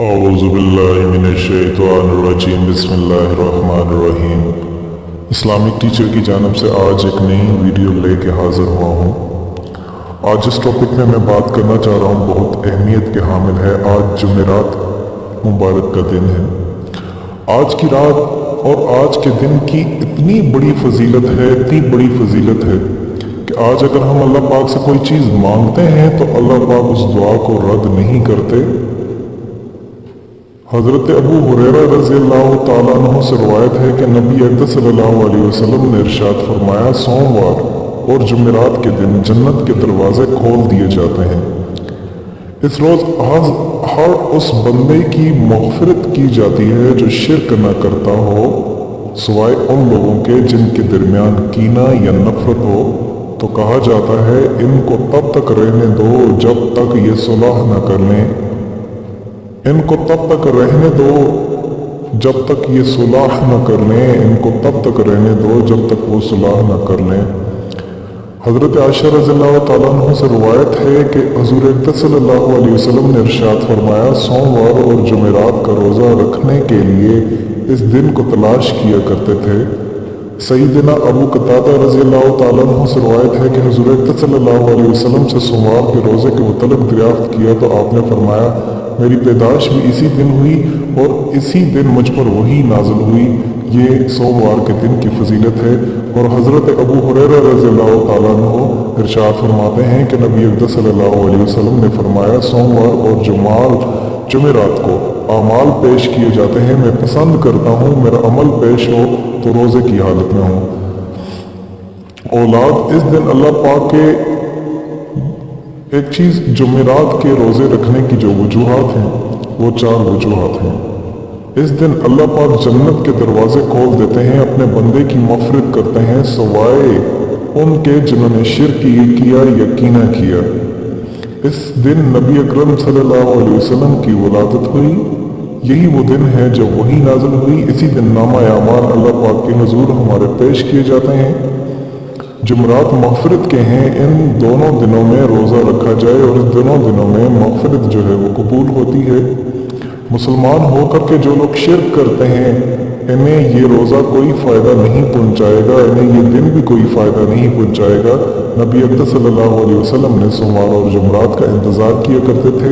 औज़ुबिल्लाहिमिनश्शैतानिर्रजीम बिस्मिल्लाहिर्रहमानिर्रहीम। Islamic teacher की जानिब से आज एक नई वीडियो लेके हाज़िर हुआ हूँ। आज इस टॉपिक में मैं बात करना चाह रहा हूँ, बहुत अहमियत के हामिल है। आज जुमेरात मुबारक का दिन है। आज की रात और आज के दिन की इतनी बड़ी फजीलत है, इतनी बड़ी फजीलत है कि आज अगर हम अल्लाह पाक से कोई चीज़ मांगते हैं तो अल्लाह पाक उस दुआ को रद्द नहीं करते। हज़रत अबू हुरैरा रज़ी अल्लाह ताला अन्हु से रवायत है कि नबी अकरम सल्लल्लाहु अलैहि वसल्लम ने इरशाद फरमाया, सोमवार और जुमेरात के दिन जन्नत के दरवाजे खोल दिए जाते हैं। इस रोज़ हर उस बंदे की मग़फ़िरत की जाती है जो शिर्क न करता हो, सिवाय उन लोगों के जिनके दरमियान कीना या नफरत हो। तो कहा जाता है, इनको तब तक रहने दो जब तक ये सुलह न कर लें, इनको तब तक रहने दो जब तक ये सुलह न कर लें, इनको तब तक रहने दो जब तक वो सुलह न कर लें। हज़रत आयशा रज़ियल्लाहु ताला अन्हा से रवायत है कि हुज़ूर अक़दस सल्लल्लाहु अलैहि वसल्लम ने इरशाद फरमाया, सोमवार और जुमेरात का रोज़ा रखने के लिए इस दिन को तलाश किया करते थे। सईदना अबू कतादा रज़ियल्लाहु ताला अन्हु से रवायत है कि हुज़ूर अक़दस सल्लल्लाहु अलैहि वसल्लम से सोमवार के रोज़े के मुतल्लिक़ दरियाफ़्त किया तो आपने फरमाया, मेरी पैदाश भी इसी दिन हुई और इसी दिन मुझ पर वही नाज़िल हुई। ये सोमवार के दिन की फजीलत है। और हज़रत अबू हुरैरा रज़ियल्लाहु ताला अन्हु इरशाद फरमाते हैं कि नबी अक़दस सल्लल्लाहु अलैहि वसल्लम ने फरमाया, सोमवार और जुमेरात को अमाल पेश किए जाते हैं। मैं पसंद करता हूँ मेरा अमल पेश हो तो रोज़े की हालत में हो। औलाद, इस दिन अल्लाह पाक के एक चीज़, जुमेरात के रोज़े रखने की जो वजूहात हैं वो 4 वजूहात हैं। इस दिन अल्लाह पाक जन्नत के दरवाजे खोल देते हैं, अपने बंदे की मग़फ़िरत करते हैं सवाए उनके जिन्होंने शिर्क किया या कीना किया। इस दिन नबी अकरम सल्लल्लाहु अलैहि वसल्लम की वलादत हुई। यही वो दिन है जब वही नाज़िल हुई। इसी दिन नामा आमाल अल्लाह पाक के हुज़ूर हमारे पेश किए जाते हैं। जुमेरात मग़फ़िरत के हैं। इन दोनों दिनों में रोज़ा रखा जाए और इस दोनों दिनों में मग़फ़िरत जो है वो कबूल होती है। मुसलमान होकर के जो लोग शिर्क करते हैं, इन्हें ये रोज़ा कोई फ़ायदा नहीं पहुँचाएगा, इन्हें ये दिन भी कोई फ़ायदा नहीं पहुँचाएगा। नबी अक़दस सल्लल्लाहु अलैहि वसल्लम ने सोमवार और जुमेरात का इंतज़ार किया करते थे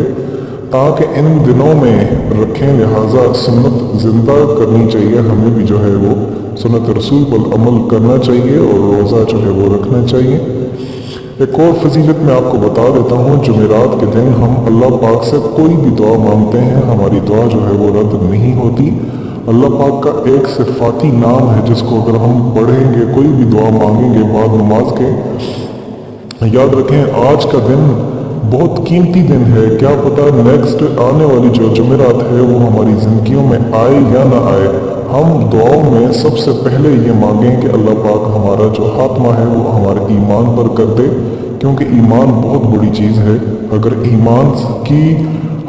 ताकि इन दिनों में रखें। लिहाजा सुन्नत ज़िंदा करनी चाहिए, हमें भी जो है वो सुन्नत रसूल पर अमल करना चाहिए और रोज़ा जो है वो रखना चाहिए। एक और फजीलत मैं आपको बता देता हूँ, जुमेरात के दिन हम अल्लाह पाक से कोई भी दुआ मांगते हैं, हमारी दुआ जो है वो रद्द नहीं होती। अल्लाह पाक का एक सिफाती नाम है जिसको अगर हम पढ़ेंगे, कोई भी दुआ मांगेंगे बाद नमाज के, याद रखें आज का दिन बहुत कीमती दिन है। क्या पता नेक्स्ट आने वाली जो जुमेरात है वो हमारी ज़िंदगियों में आए या ना आए। हम दुआओं में सबसे पहले ये मांगें कि अल्लाह पाक हमारा जो खात्मा है वो हमारे ईमान पर कर दे, क्योंकि ईमान बहुत बड़ी चीज़ है। अगर ईमान की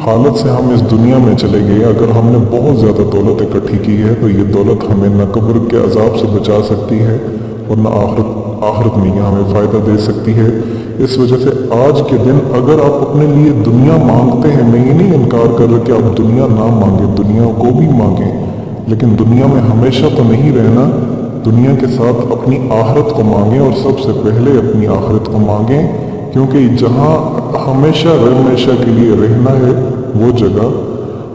हालत से हम इस दुनिया में चले गए, अगर हमने बहुत ज़्यादा दौलत इकट्ठी की है तो ये दौलत हमें न कब्र के अजाब से बचा सकती है और न आखिरत में यह हमें फ़ायदा दे सकती है। इस वजह से आज के दिन अगर आप अपने लिए दुनिया मांगते हैं, मैं ये नहीं इनकार कर रहा कि आप दुनिया ना मांगें, दुनिया को भी मांगें, लेकिन दुनिया में हमेशा तो नहीं रहना। दुनिया के साथ अपनी आखिरत को मांगें और सबसे पहले अपनी आखिरत को मांगें, क्योंकि जहाँ हमेशा के लिए रहना है वो जगह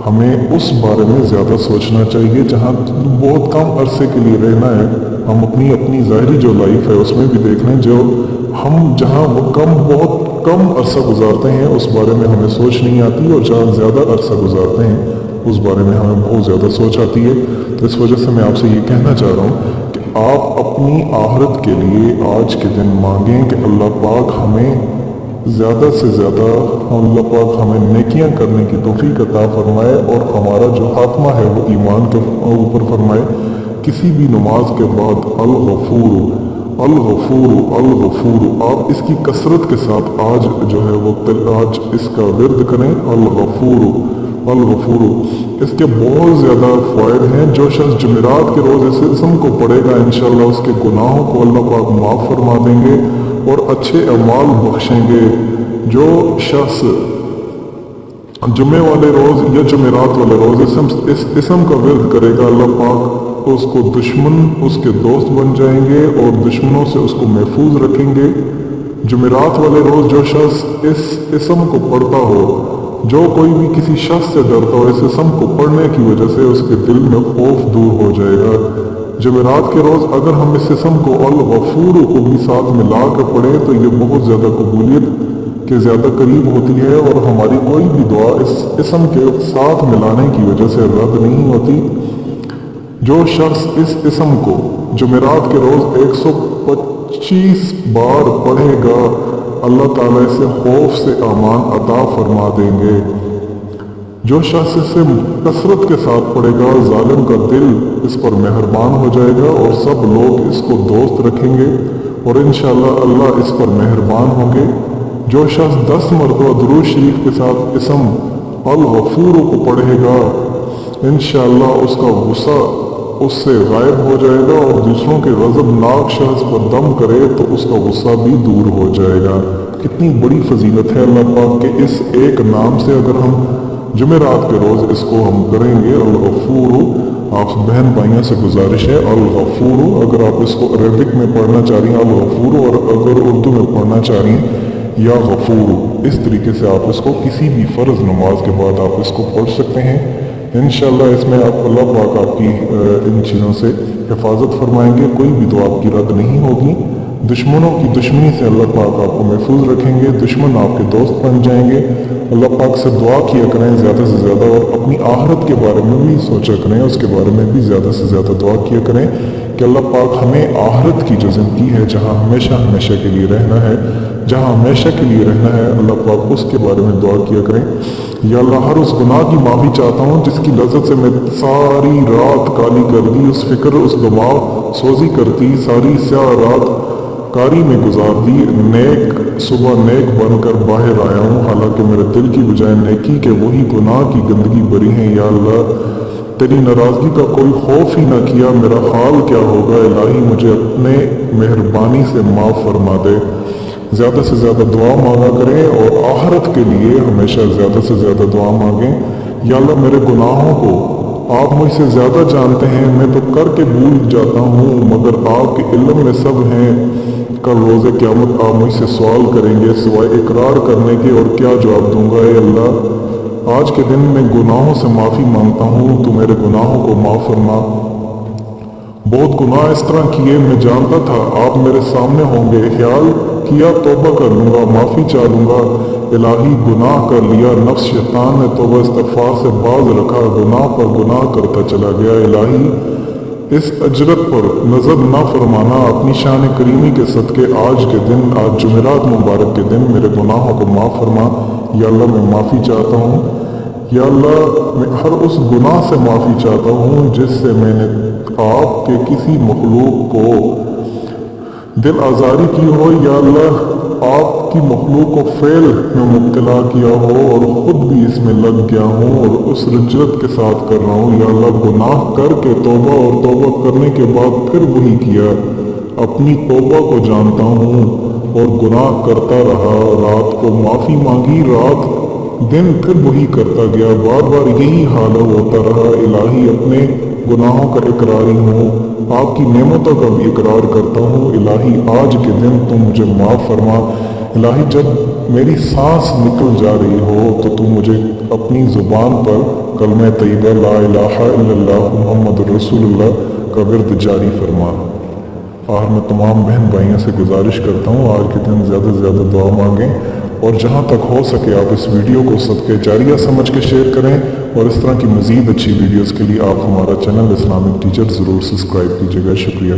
हमें उस बारे में ज़्यादा सोचना चाहिए। जहाँ बहुत कम अरसे के लिए रहना है, हम अपनी ज़ाहिरी जो लाइफ है उसमें भी देख लें, जो हम जहाँ वो बहुत कम अरसा गुजारते हैं उस बारे में हमें सोच नहीं आती, और जहाँ ज़्यादा अरसा गुजारते हैं उस बारे में हमें बहुत ज़्यादा सोच आती है। तो इस वजह से मैं आपसे ये कहना चाह रहा हूँ कि आप अपनी आखिरत के लिए आज के दिन मांगें कि अल्लाह पाक हमें ज़्यादा से ज़्यादा, अल्लाह पाक हमें नेकियां करने की तौफीक अता फरमाए और हमारा जो खात्मा है वो ईमान के ऊपर फरमाए। किसी भी नमाज के बाद अल गफूर आप इसकी कसरत के साथ आज जो है वो आज इसका विर्द करें, अल गफूर। इसके बहुत ज़्यादा फ़ायदे हैं। जो शख्स जुमेरात के रोज़ इस इसम को पढ़ेगा, इंशाअल्लाह उसके गुनाहों को अल्लाह पाक माफ़ फरमा देंगे और अच्छे अमाल बख्शेंगे। जो शख्स जुमे वाले रोज़ या जुमेरात वाले रोज़ इस इसम का विर्द करेगा, अल्लाह पाक उसको दुश्मन उसके दोस्त बन जाएंगे और दुश्मनों से उसको महफूज रखेंगे। जुमेरात वाले रोज़ जो शख्स इस इसम को पढ़ता हो, जो कोई भी किसी शख्स से डरता हो, इस इसम को पढ़ने की वजह से उसके दिल में खौफ दूर हो जाएगा। जुमेरात के रोज़ अगर हम इस इसम को अल गफूर को भी साथ मिला कर पढ़ें तो ये बहुत ज़्यादा कबूलियत के ज़्यादा करीब होती है और हमारी कोई भी दुआ इस इसम के साथ मिलाने की वजह से रद्द नहीं होती। जो शख्स इस इसम को जुमेरात के रोज़ 125 बार पढ़ेगा, अल्लाह ताला इसे खौफ से अमान अता फरमा देंगे। जो शख्स इसे कसरत के साथ पढ़ेगा, जालिम का दिल इस पर मेहरबान हो जाएगा और सब लोग इसको दोस्त रखेंगे और इंशाअल्लाह अल्लाह इस पर मेहरबान होंगे। जो शख्स 10 मरतबा दुरूद शरीफ के साथ इसम अल गफूर को पढ़ेगा, इंशाअल्लाह उसका गुस्सा उससे गायब हो जाएगा और दूसरों के गज़बनाक शख्स पर दम करे तो उसका गुस्सा भी दूर हो जाएगा। कितनी बड़ी फजीलत है अल्लाह पाक के इस एक नाम से। अगर हम जुमेरात के रोज़ इसको हम करेंगे, अल गफूर, आप बहन भाइयों से गुजारिश है अल गफूर, अगर आप इसको अरबिक में पढ़ना चाह रही हैं अल गफूर, और अगर उर्दू में पढ़ना चाह रही हैं या गफूर, इस तरीके से आप इसको किसी भी फ़र्ज़ नमाज के बाद आप इसको पढ़ सकते हैं। इंशाअल्लाह इसमें आप अल्लाह पाक आपकी इन चीज़ों से हिफाजत फरमाएंगे, कोई भी दुआ आपकी रद्द नहीं होगी। दुश्मनों की दुश्मनी से अल्लाह पाक आपको महफूज रखेंगे, दुश्मन आपके दोस्त बन जाएंगे। अल्लाह पाक से दुआ किया करें ज़्यादा से ज़्यादा और अपनी आहरत के बारे में भी सोचा करें, उसके बारे में भी ज़्यादा से ज़्यादा दुआ किया करें कि अल्लाह पाक हमें आहरत की जो ज़िंदगी है, जहाँ हमेशा हमेशा के लिए रहना है, जहाँ हमेशा के लिए रहना है, अल्लाह पाक उसके बारे में दुआ किया करें। या अल्लाह हर उस गुनाह की माफ़ी चाहता हूँ जिसकी लज़्ज़त से मैं सारी रात काली कर दी, उस फिक्र उस गमाव सोजी करती सारी स्याह रात कारी में गुजार दी। नेक सुबह नेक बनकर बाहर आया हूँ, हालांकि मेरे दिल की बजाय नेकी के वही गुनाह की गंदगी भरी है। या अल्लाह तेरी नाराज़गी का कोई खौफ ही ना किया, मेरा हाल क्या होगा। इलाही मुझे अपने मेहरबानी से माफ़ फरमा दे। ज़्यादा से ज़्यादा दुआ मांगा करें और आहरत के लिए हमेशा ज़्यादा से ज़्यादा दुआ मांगें। या अल्लाह मेरे गुनाहों को आप मुझसे ज़्यादा जानते हैं, मैं तो करके भूल जाता हूँ, मगर आपके इल्म में सब हैं। कल रोज़े क़यामत आप मुझसे सवाल करेंगे सिवाय इकरार करने के, और क्या जवाब दूंगा। ए अल्लाह आज के दिन मैं गुनाहों से माफ़ी मांगता हूँ, तो मेरे गुनाहों को माफ़ फरमा। बहुत गुनाह इस तरह किए मैं जानता था आप मेरे सामने होंगे, ख्याल किया तौबा कर लूँगा, माफ़ी चाह लूँगा। इलाही गुनाह कर लिया, नफ्स शैतान ने तौबा इस्तग़फ़ार से बाज रखा, गुनाह पर गुनाह करता चला गया। इलाही इस अजरत पर नज़र ना फरमाना, अपनी शान करीमी के सदक़े आज के दिन, आज जुमेरात मुबारक के दिन मेरे गुनाहों को माफ़ फरमा। या अल्लाह मैं माफ़ी चाहता हूँ, या अल्लाह मैं हर उस गुनाह से माफ़ी चाहता हूँ जिससे मैंने आपके किसी मखलूक को दिल आज़ारी की हो, या अल्लाह आपकी मखलूक को फ़ेल में मुब्तला किया हो और ख़ुद भी इसमें लग गया हूँ और उस रजत के साथ कर रहा हूँ। या अल्लाह गुनाह करके तौबा और तौबा करने के बाद फिर वही किया, अपनी तौबा को जानता हूँ और गुनाह करता रहा। रात को माफ़ी मांगी, रात दिन फिर वही करता गया, बार बार यही हाल होता रहा। इलाही अपने गुनाहों का इकरारी हूँ, आपकी नेमतों का भी इकरार करता हूँ। इलाही आज के दिन तुम मुझे माफ़ फरमा। इलाही जब मेरी सांस निकल जा रही हो तो तुम मुझे अपनी ज़ुबान पर कलमे तय्यबा ला इलाहा इल्लल्लाह मुहम्मद रसूलुल्लाह का विर्द जारी फरमा। और मैं तमाम बहन भाइयों से गुजारिश करता हूँ आज के दिन ज़्यादा से ज़्यादा दुआ मांगें और जहाँ तक हो सके आप इस वीडियो को सदक़े जारिया समझ के शेयर करें और इस तरह की मज़ीद अच्छी वीडियोज़ के लिए आप हमारा चैनल इस्लामिक टीचर ज़रूर सब्सक्राइब कीजिएगा। शुक्रिया।